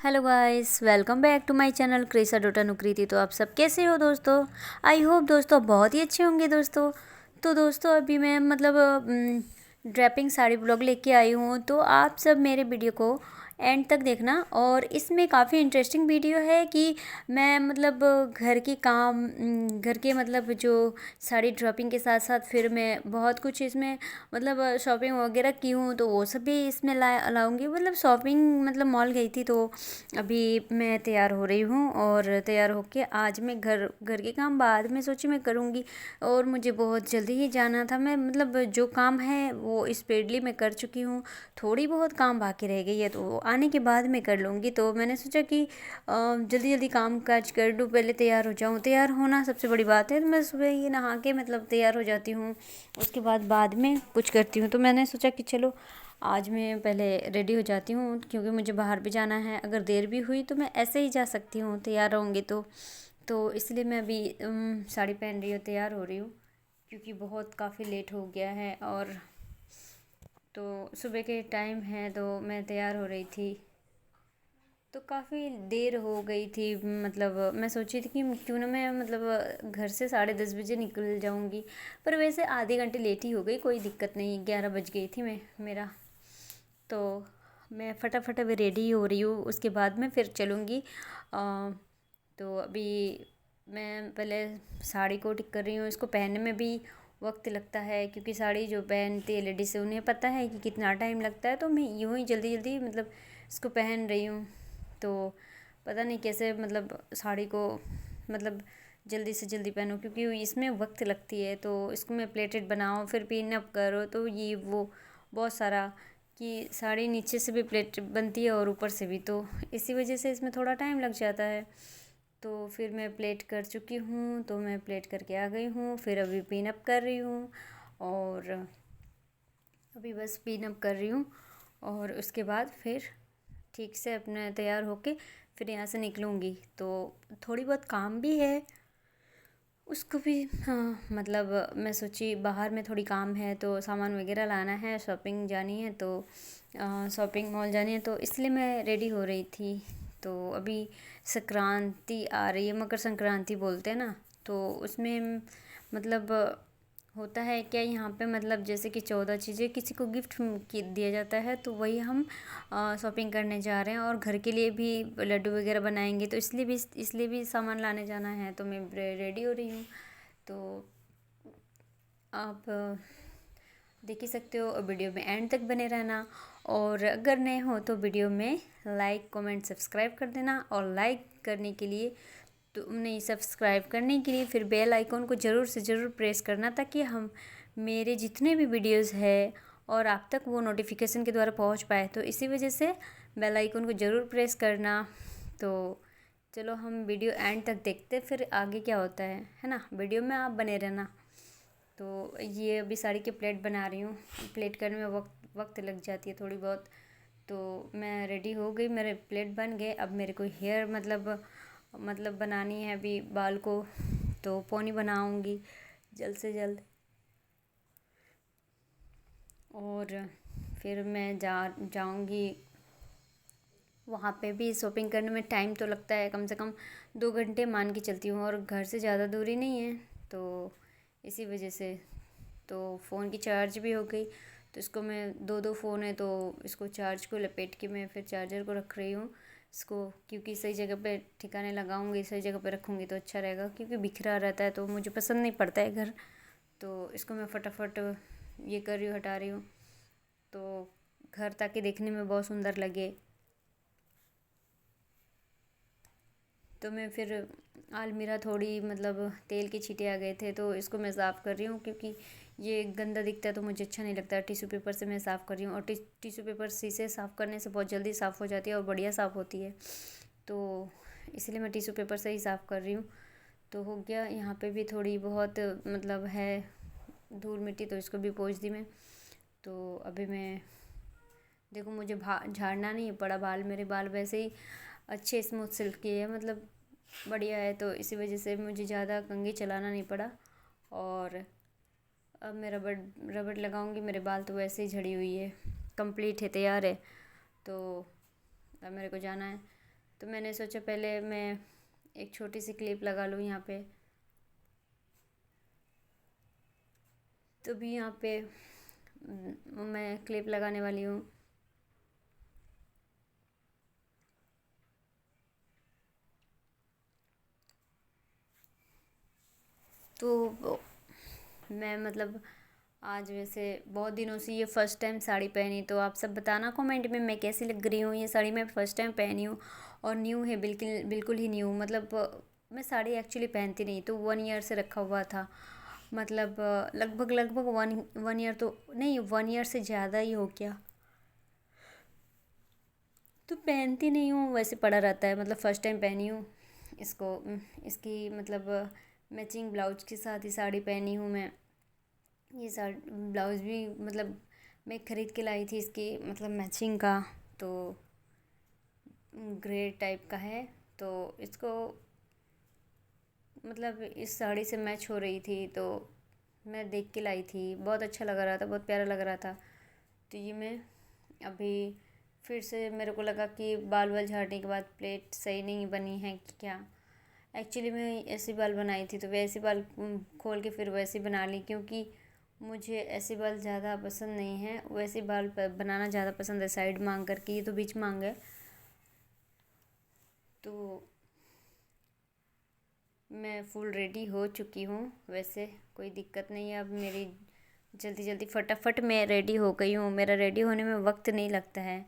Hello guys, welcome back to my channel क्रिसा डोटा नुकृति। तो आप सब कैसे हो दोस्तों? आई होप दोस्तों बहुत ही अच्छे होंगे दोस्तों। तो दोस्तों अभी मैं ड्रैपिंग साड़ी ब्लॉग लेके आई हूँ, तो आप सब मेरे वीडियो को एंड तक देखना। और इसमें काफ़ी इंटरेस्टिंग वीडियो है कि मैं घर के काम, घर के जो साड़ी ड्रॉपिंग के साथ साथ फिर मैं बहुत कुछ इसमें शॉपिंग वगैरह की हूँ, तो वो सब भी इसमें लाऊंगी। शॉपिंग मॉल गई थी, तो अभी मैं तैयार हो रही हूँ। और तैयार होके आज मैं घर घर के काम बाद में सोची मैं करूँगी। और मुझे बहुत जल्दी ही जाना था। मैं जो काम है वो स्पीडली मैं कर चुकी हूँ। थोड़ी बहुत काम बाकी रह गई है, तो आने के बाद मैं कर लूँगी। तो मैंने सोचा कि जल्दी जल्दी काम काज कर लूँ, पहले तैयार हो जाऊँ। तैयार होना सबसे बड़ी बात है। तो मैं सुबह ही नहा के तैयार हो जाती हूँ, उसके बाद में कुछ करती हूँ। तो मैंने सोचा कि चलो आज मैं पहले रेडी हो जाती हूँ, क्योंकि मुझे बाहर भी जाना है। अगर देर भी हुई तो मैं ऐसे ही जा सकती हूँ, तैयार रहूँगी तो इसलिए मैं अभी साड़ी पहन रही हूँ, तैयार हो रही हूँ, क्योंकि बहुत काफ़ी लेट हो गया है। और तो सुबह के टाइम है, तो मैं तैयार हो रही थी, तो काफ़ी देर हो गई थी। मैं सोची थी कि क्यों ना मैं घर से 10:30 बजे निकल जाऊंगी, पर वैसे आधे घंटे लेट ही हो गई। कोई दिक्कत नहीं, 11 बज गई थी मैं मेरा। तो मैं फटाफट अभी रेडी हो रही हूँ, उसके बाद मैं फिर चलूँगी। तो अभी मैं पहले साड़ी को टिक कर रही हूँ। इसको पहनने में भी वक्त लगता है, क्योंकि साड़ी जो पहनती है लेडीज़ से उन्हें पता है कि कितना टाइम लगता है। तो मैं यूँ ही जल्दी जल्दी इसको पहन रही हूँ। तो पता नहीं कैसे साड़ी को जल्दी से जल्दी पहनूँ, क्योंकि इसमें वक्त लगती है। तो इसको मैं प्लेटेड बनाऊँ, फिर पिन अप करो, तो ये वो बहुत सारा कि साड़ी नीचे से भी प्लेट बनती है और ऊपर से भी, तो इसी वजह से इसमें थोड़ा टाइम लग जाता है। तो फिर मैं प्लेट कर चुकी हूँ, तो मैं प्लेट करके आ गई हूँ। फिर अभी पिन अप कर रही हूँ, और अभी बस पिन अप कर रही हूँ। और उसके बाद फिर ठीक से अपने तैयार होके फिर यहाँ से निकलूँगी। तो थोड़ी बहुत काम भी है, उसको भी, हाँ, मैं सोची बाहर में थोड़ी काम है, तो सामान वगैरह लाना है, शॉपिंग जानी है, तो शॉपिंग मॉल जानी है, तो इसलिए मैं रेडी हो रही थी। तो अभी संक्रांति आ रही है, मकर संक्रांति बोलते हैं ना, तो उसमें मतलब होता है क्या यहाँ पे, जैसे कि 14 चीज़ें किसी को गिफ्ट दिया जाता है, तो वही हम शॉपिंग करने जा रहे हैं। और घर के लिए भी लड्डू वगैरह बनाएंगे, तो इसलिए भी सामान लाने जाना है। तो मैं रेडी हो रही हूँ। तो आप देख ही सकते हो, वीडियो में एंड तक बने रहना। और अगर नए हो तो वीडियो में लाइक कमेंट सब्सक्राइब कर देना। और लाइक करने के लिए तो नहीं, सब्सक्राइब करने के लिए फिर बेल आइकॉन को ज़रूर से ज़रूर प्रेस करना, ताकि हम मेरे जितने भी वीडियोस है और आप तक वो नोटिफिकेशन के द्वारा पहुंच पाए। तो इसी वजह से बेल आइकॉन को ज़रूर प्रेस करना। तो चलो हम वीडियो एंड तक देखते फिर आगे क्या होता है ना। वीडियो में आप बने रहना। तो ये अभी साड़ी की प्लेट बना रही हूँ। प्लेट करने में वक्त लग जाती है थोड़ी बहुत। तो मैं रेडी हो गई, मेरे प्लेट बन गए। अब मेरे को हेयर बनानी है अभी बाल को, तो पोनी बनाऊंगी जल्द से जल्द। और फिर मैं जाऊंगी वहाँ पे भी। शॉपिंग करने में टाइम तो लगता है, कम से कम 2 घंटे मान के चलती हूँ, और घर से ज़्यादा दूरी नहीं है, तो इसी वजह से। तो फ़ोन की चार्ज भी हो गई, तो इसको मैं दो फ़ोन है, तो इसको चार्ज को लपेट के मैं फिर चार्जर को रख रही हूँ इसको, क्योंकि सही जगह पे ठिकाने लगाऊंगी, सही जगह पे रखूँगी तो अच्छा रहेगा, क्योंकि बिखरा रहता है तो मुझे पसंद नहीं पड़ता है घर। तो इसको मैं फटाफट ये कर रही हूँ, हटा रही हूँ, तो घर ताकि देखने में बहुत सुंदर लगे। तो मैं फिर अलमीरा थोड़ी तेल के छींटे आ गए थे, तो इसको मैं साफ़ कर रही हूँ, क्योंकि ये गंदा दिखता है तो मुझे अच्छा नहीं लगता। टिश्यू पेपर से मैं साफ़ कर रही हूँ, और टिश्यू पेपर से साफ़ करने से बहुत जल्दी साफ़ हो जाती है और बढ़िया साफ़ होती है। तो इसलिए मैं टिश्यू पेपर से ही साफ़ कर रही हूँ। तो हो गया। यहाँ पे भी थोड़ी बहुत है धूल मिट्टी, तो इसको भी पोंछ दी मैं। तो अभी मैं देखो, मुझे झाड़ना नहीं पड़ा बाल, मेरे बाल वैसे ही अच्छे स्मूथ सिल्की है, बढ़िया है। तो इसी वजह से मुझे ज़्यादा कंघी चलाना नहीं पड़ा। और अब मैं रबड़ रबड़ लगाऊंगी। मेरे बाल तो वैसे ही झड़ी हुई है, कंप्लीट है, तैयार है। तो अब मेरे को जाना है। तो मैंने सोचा पहले मैं एक छोटी सी क्लिप लगा लूँ यहाँ पे। तो भी यहाँ पे मैं क्लिप लगाने वाली हूँ। तो मैं मतलब आज वैसे बहुत दिनों से ये फ़र्स्ट टाइम साड़ी पहनी, तो आप सब बताना कमेंट में मैं कैसी लग रही हूँ। ये साड़ी मैं फ़र्स्ट टाइम पहनी हूँ और न्यू है, बिल्कुल बिल्कुल ही न्यू। मतलब मैं साड़ी एक्चुअली पहनती नहीं, तो 1 ईयर से रखा हुआ था। मतलब लगभग लगभग वन वन ईयर तो नहीं, 1 ईयर से ज़्यादा ही हो गया। तो पहनती नहीं हूँ, वैसे पड़ा रहता है। मतलब फ़र्स्ट टाइम पहनी हूँ इसको। इसकी मतलब मैचिंग ब्लाउज के साथ ही साड़ी पहनी हूँ मैं। ये साड़ी ब्लाउज़ भी मतलब मैं ख़रीद के लाई थी इसकी, मतलब मैचिंग का। तो ग्रे टाइप का है, तो इसको मतलब इस साड़ी से मैच हो रही थी, तो मैं देख के लाई थी। बहुत अच्छा लग रहा था, बहुत प्यारा लग रहा था। तो ये मैं अभी फिर से मेरे को लगा कि बाल वाल झाड़ने के बाद प्लेट सही नहीं बनी है कि क्या। एक्चुअली मैं ऐसी बाल बनाई थी, तो वैसे बाल खोल के फिर वैसे बना ली, क्योंकि मुझे ऐसे बाल ज़्यादा पसंद नहीं है। वैसे बाल बनाना ज़्यादा पसंद है, साइड मांग करके। ये तो बीच मांग है। तो मैं फुल रेडी हो चुकी हूँ, वैसे कोई दिक्कत नहीं है अब मेरी। जल्दी जल्दी फटाफट मैं रेडी हो गई हूँ। मेरा रेडी होने में वक्त नहीं लगता है,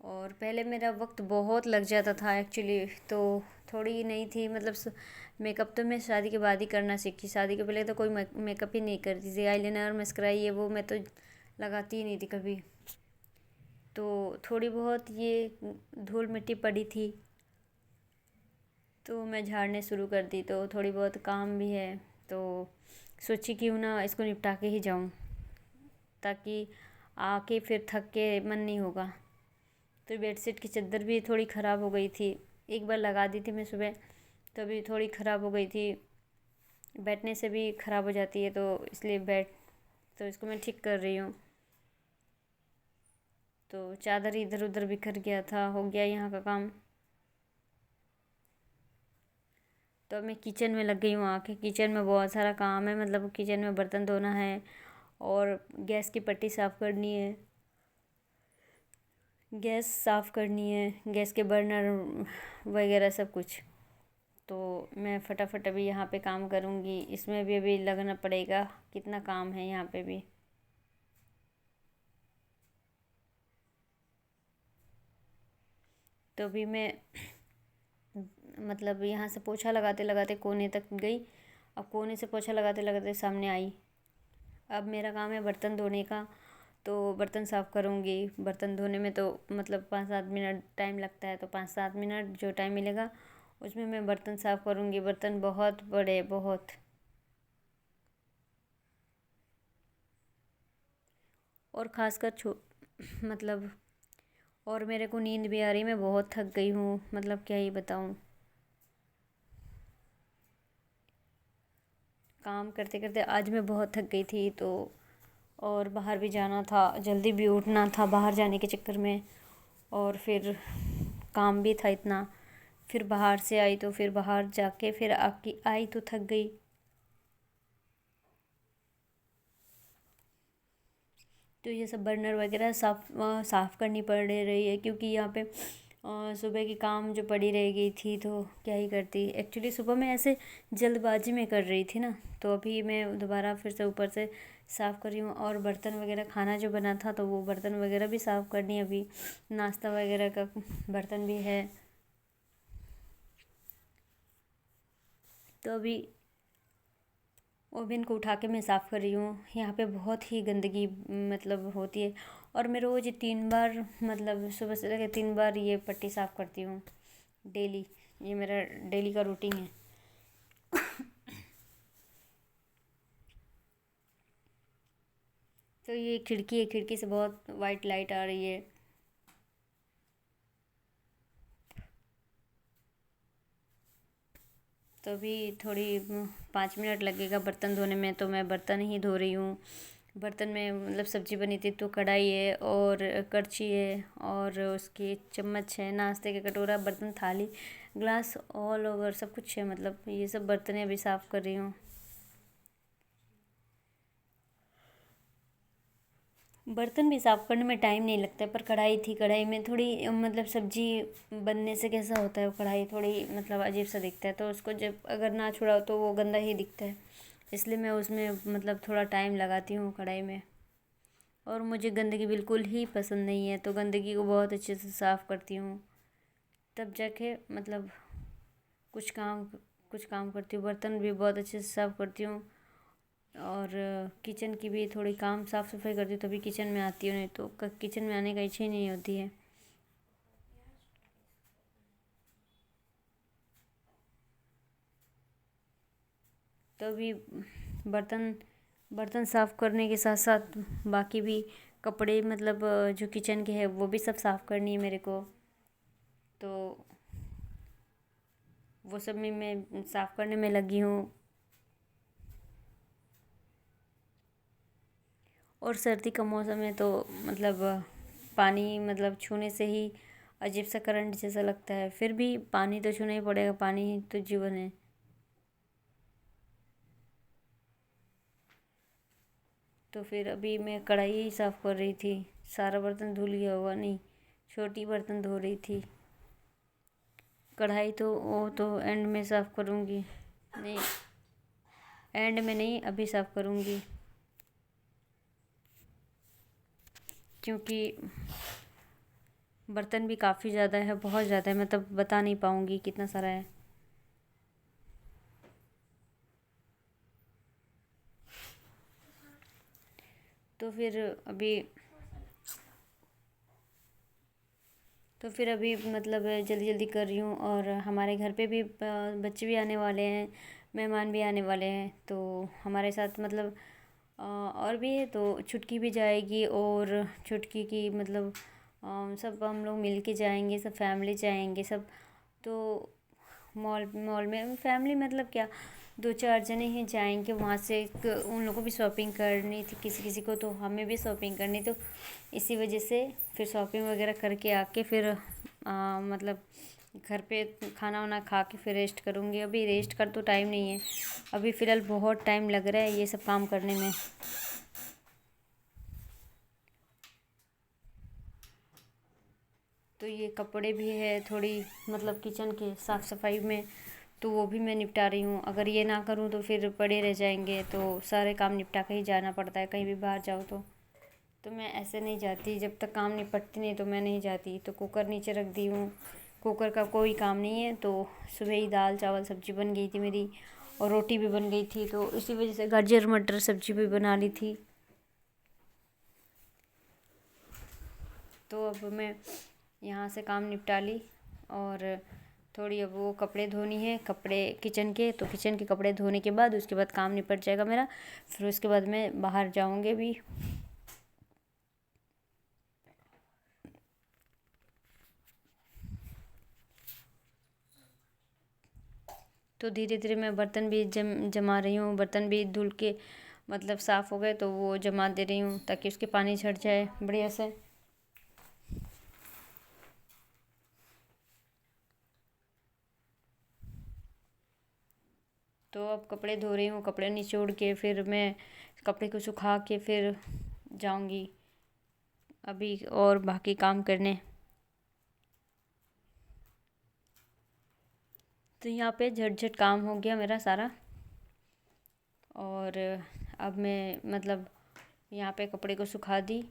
और पहले मेरा वक्त बहुत लग जाता था एक्चुअली। तो थोड़ी नहीं थी मतलब मेकअप तो मैं शादी के बाद ही करना सीखी। शादी के पहले तो कोई मेकअप ही नहीं करती थी। आईलाइनर मस्करा ये वो मैं तो लगाती ही नहीं थी कभी। तो थोड़ी बहुत ये धूल मिट्टी पड़ी थी, तो मैं झाड़ने शुरू कर दी। तो थोड़ी बहुत काम भी है, तो सोची क्यों ना इसको निपटा के ही जाऊं, ताकि आके फिर थक के मन नहीं होगा। तो बेडशीट की चादर भी थोड़ी ख़राब हो गई थी। एक बार लगा दी थी मैं सुबह, तो अभी थोड़ी ख़राब हो गई थी। बैठने से भी ख़राब हो जाती है, तो इसलिए तो इसको मैं ठीक कर रही हूँ। तो चादर इधर उधर बिखर गया था, हो गया यहाँ का काम। तो अब मैं किचन में लग गई हूँ आके। किचन में बहुत सारा काम है, मतलब किचन में बर्तन धोना है, और गैस की पट्टी साफ़ करनी है, गैस साफ़ करनी है, गैस के बर्नर वगैरह सब कुछ। तो मैं फटाफट अभी यहाँ पे काम करूँगी। इसमें भी अभी लगना पड़ेगा, कितना काम है यहाँ पे भी। तो अभी मैं मतलब यहाँ से पोछा लगाते लगाते कोने तक गई। अब कोने से पोछा लगाते लगाते सामने आई। अब मेरा काम है बर्तन धोने का, तो बर्तन साफ़ करूँगी। बर्तन धोने में तो मतलब 5-7 मिनट टाइम लगता है, तो 5-7 मिनट जो टाइम मिलेगा उसमें मैं बर्तन साफ़ करूँगी। बर्तन बहुत बड़े, बहुत। और ख़ासकर मतलब और मेरे को नींद भी आ रही, मैं बहुत थक गई हूँ, मतलब क्या ही बताऊँ। काम करते करते आज मैं बहुत थक गई थी। तो और बाहर भी जाना था, जल्दी भी उठना था बाहर जाने के चक्कर में, और फिर काम भी था इतना। फिर बाहर से आई, तो फिर बाहर जाके फिर आके आई तो थक गई। तो ये सब बर्नर वगैरह साफ़ करनी पड़ रही है, क्योंकि यहाँ पे सुबह की काम जो पड़ी रह गई थी, तो क्या ही करती। एक्चुअली सुबह मैं ऐसे जल्दबाजी में कर रही थी ना, तो अभी मैं दोबारा फिर से ऊपर से साफ़ कर रही हूँ। और बर्तन वगैरह खाना जो बना था, तो वो बर्तन वगैरह भी साफ़ करनी है अभी। नाश्ता वगैरह का बर्तन भी है, तो अभी ओवन को उठा के मैं साफ़ कर रही हूँ। यहाँ पे बहुत ही गंदगी मतलब होती है, और मैं रोज़ 3 बार मतलब सुबह से लेकर 3 बार ये पट्टी साफ़ करती हूँ डेली। ये मेरा डेली का रूटीन है। तो ये खिड़की है, खिड़की से बहुत वाइट लाइट आ रही है। तो अभी थोड़ी 5 मिनट लगेगा बर्तन धोने में, तो मैं बर्तन ही धो रही हूँ। बर्तन में मतलब सब्ज़ी बनी थी, तो कढ़ाई है और करछी है और उसकी चम्मच है, नाश्ते का कटोरा, बर्तन, थाली, ग्लास, ऑल ओवर सब कुछ है। मतलब ये सब बर्तनें अभी साफ़ कर रही हूँ। बर्तन भी साफ़ करने में टाइम नहीं लगता है, पर कढ़ाई थी, कढ़ाई में थोड़ी मतलब सब्ज़ी बनने से कैसा होता है, वो कढ़ाई थोड़ी मतलब अजीब सा दिखता है, तो उसको जब अगर ना छुड़ाओ तो वो गंदा ही दिखता है। इसलिए मैं उसमें मतलब थोड़ा टाइम लगाती हूँ कढ़ाई में। और मुझे गंदगी बिल्कुल ही पसंद नहीं है, तो गंदगी को बहुत अच्छे से साफ़ करती हूँ, तब जाके मतलब कुछ काम कुछ काम करती हूँ। बर्तन भी बहुत अच्छे से साफ़ करती हूँ और किचन की भी थोड़ी काम साफ़ सफाई करती हूँ, तभी किचन में आती हूँ, नहीं तो किचन में आने का इच्छा ही नहीं होती है। तो अभी बर्तन बर्तन साफ़ करने के साथ साथ बाकी भी कपड़े मतलब जो किचन के हैं वो भी सब साफ़ करनी है मेरे को, तो वो सब में मैं साफ़ करने में लगी हूँ। और सर्दी का मौसम है तो मतलब पानी मतलब छूने से ही अजीब सा करंट जैसा लगता है, फिर भी पानी तो छूना ही पड़ेगा, पानी ही तो जीवन है। तो फिर अभी मैं कढ़ाई ही साफ़ कर रही थी, सारा बर्तन धुल गया होगा, नहीं, छोटी बर्तन धो रही थी। कढ़ाई तो वो तो एंड में साफ़ करूँगी, नहीं, एंड में नहीं, अभी साफ़ करूँगी, क्योंकि बर्तन भी काफ़ी ज़्यादा है, बहुत ज़्यादा है, मैं तब बता नहीं पाऊँगी कितना सारा है। तो फिर अभी तो फिर अभी मतलब जल्दी जल्दी कर रही हूँ, और हमारे घर पे भी बच्चे भी आने वाले हैं, मेहमान भी आने वाले हैं, तो हमारे साथ मतलब और भी है, तो छुटकी भी जाएगी, और छुटकी की मतलब सब हम लोग मिल के जाएंगे, सब फैमिली जाएंगे सब। तो मॉल मॉल में फैमिली मतलब क्या, दो चार जने ही जाएंगे वहाँ से, उन लोगों को भी शॉपिंग करनी थी किसी किसी को, तो हमें भी शॉपिंग करनी, तो इसी वजह से फिर शॉपिंग वगैरह करके आके फिर मतलब घर पे खाना वाना खा के फिर रेस्ट करूँगी। अभी रेस्ट कर तो टाइम नहीं है, अभी फ़िलहाल बहुत टाइम लग रहा है ये सब काम करने में। तो ये कपड़े भी है थोड़ी मतलब किचन के साफ़ सफाई में, तो वो भी मैं निपटा रही हूँ। अगर ये ना करूँ तो फिर पड़े रह जाएंगे, तो सारे काम निपटा के ही जाना पड़ता है कहीं भी बाहर जाओ तो मैं ऐसे नहीं जाती, जब तक काम निपटती नहीं तो मैं नहीं जाती। तो कुकर नीचे रख दी हूँ, कुकर का कोई काम नहीं है, तो सुबह ही दाल चावल सब्ज़ी बन गई थी मेरी, और रोटी भी बन गई थी, तो इसी वजह से गाजर मटर सब्ज़ी भी बना ली थी। तो अब मैं यहाँ से काम निपटा ली, और थोड़ी अब वो कपड़े धोनी है, कपड़े किचन के, तो किचन के कपड़े धोने के बाद उसके बाद काम निपट जाएगा मेरा, फिर उसके बाद मैं बाहर जाऊँगी भी। तो धीरे धीरे मैं बर्तन भी जमा रही हूँ, बर्तन भी धुल के मतलब साफ़ हो गए तो वो जमा दे रही हूँ, ताकि उसके पानी झड़ जाए बढ़िया से। तो अब कपड़े धो रही हूँ, कपड़े निचोड़ के फिर मैं कपड़े को सुखा के फिर जाऊँगी अभी और बाकी काम करने। तो यहाँ पे झट काम हो गया मेरा सारा, और अब मैं मतलब यहाँ पे कपड़े को सुखा दी।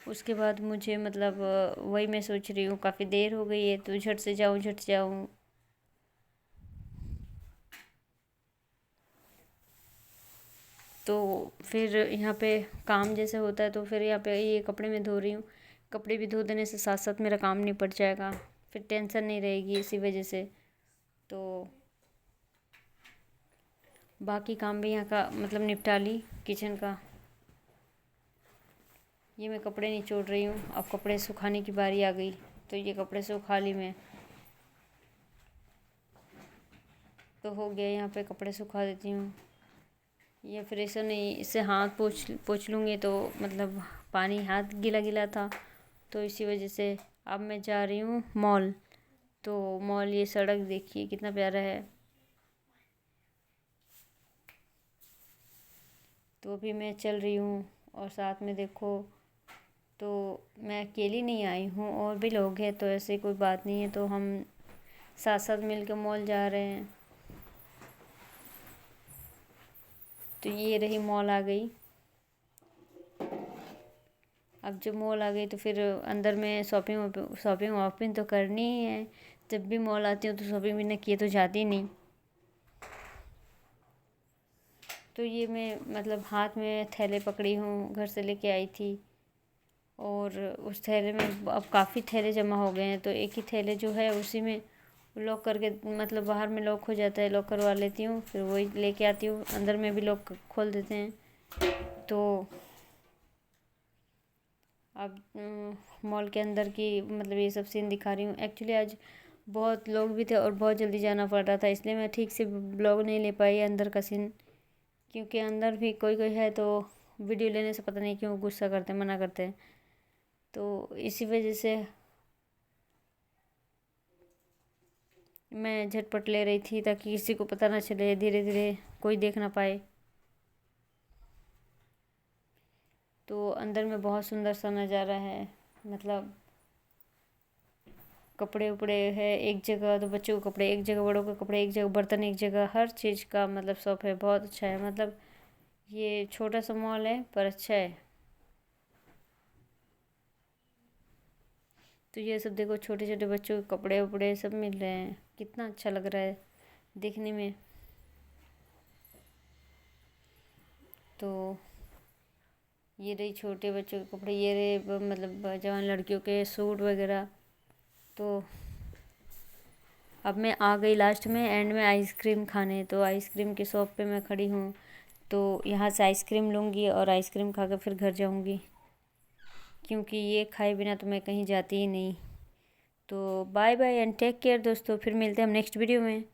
उसके बाद मुझे मतलब वही मैं सोच रही हूँ, काफ़ी देर हो गई है, तो झट से जाऊँ, झट से जाऊँ। तो फिर यहाँ पे काम जैसे होता है, तो फिर यहाँ पे ये कपड़े मैं धो रही हूँ, कपड़े भी धो देने से साथ साथ मेरा काम निपट जाएगा, फिर टेंशन नहीं रहेगी इसी वजह से। तो बाकी काम भी यहाँ का मतलब निपटा ली किचन का। ये मैं कपड़े निचोड़ रही हूँ, अब कपड़े सुखाने की बारी आ गई, तो ये कपड़े सुखा ली मैं। तो हो गया, यहाँ पे कपड़े सुखा देती हूँ। या फिर ऐसा नहीं, इससे हाथ पोछ पोछ लूँगी तो मतलब पानी हाथ गीला गीला था, तो इसी वजह से अब मैं जा रही हूँ मॉल। तो मॉल, ये सड़क देखिए कितना प्यारा है। तो अभी मैं चल रही हूँ और साथ में देखो, तो मैं अकेली नहीं आई हूँ, और भी लोग हैं, तो ऐसे कोई बात नहीं है, तो हम साथ साथ मिल के मॉल जा रहे हैं। तो ये रही मॉल आ गई। अब जब मॉल आ गई तो फिर अंदर में शॉपिंग वॉपिंग तो करनी ही है। जब भी मॉल आती हूँ तो शॉपिंग बिना किए तो जाती नहीं। तो ये मैं मतलब हाथ में थैले पकड़ी हूँ, घर से लेके आई थी, और उस थैले में अब काफ़ी थैले जमा हो गए हैं, तो एक ही थैले जो है उसी में लॉक करके, मतलब बाहर में लॉक हो जाता है, लॉक करवा लेती हूँ, फिर वही लेके आती हूँ। अंदर में भी लॉक खोल देते हैं। तो अब मॉल के अंदर की मतलब ये सब सीन दिखा रही हूँ। एक्चुअली आज बहुत लोग भी थे और बहुत जल्दी जाना पड़ रहा था, इसलिए मैं ठीक से ब्लॉग नहीं ले पाई अंदर का सीन, क्योंकि अंदर भी कोई कोई है तो वीडियो लेने से पता नहीं क्यों गुस्सा करते हैं, मना करते हैं। तो इसी वजह से मैं झटपट ले रही थी, ताकि किसी को पता ना चले, धीरे धीरे कोई देख ना पाए। तो अंदर में बहुत सुंदर सा नज़ारा है, मतलब कपड़े उपड़े है एक जगह, तो बच्चों के कपड़े एक जगह, बड़ों के कपड़े एक जगह, बर्तन एक जगह, हर चीज़ का मतलब शॉप है। बहुत अच्छा है, मतलब ये छोटा सा मॉल है पर अच्छा है। तो ये सब देखो, छोटे छोटे बच्चों के कपड़े उपड़े सब मिल रहे हैं, कितना अच्छा लग रहा है देखने में। तो ये रही छोटे बच्चों के कपड़े, ये रहे मतलब जवान लड़कियों के सूट वगैरह। तो अब मैं आ गई लास्ट में एंड में आइसक्रीम खाने, तो आइसक्रीम की शॉप पे मैं खड़ी हूँ। तो यहाँ से आइसक्रीम लूँगी और आइसक्रीम खा कर फिर घर जाऊँगी, क्योंकि ये खाए बिना तो मैं कहीं जाती ही नहीं। तो bye bye and take care दोस्तों, फिर मिलते हैं हम नेक्स्ट वीडियो में।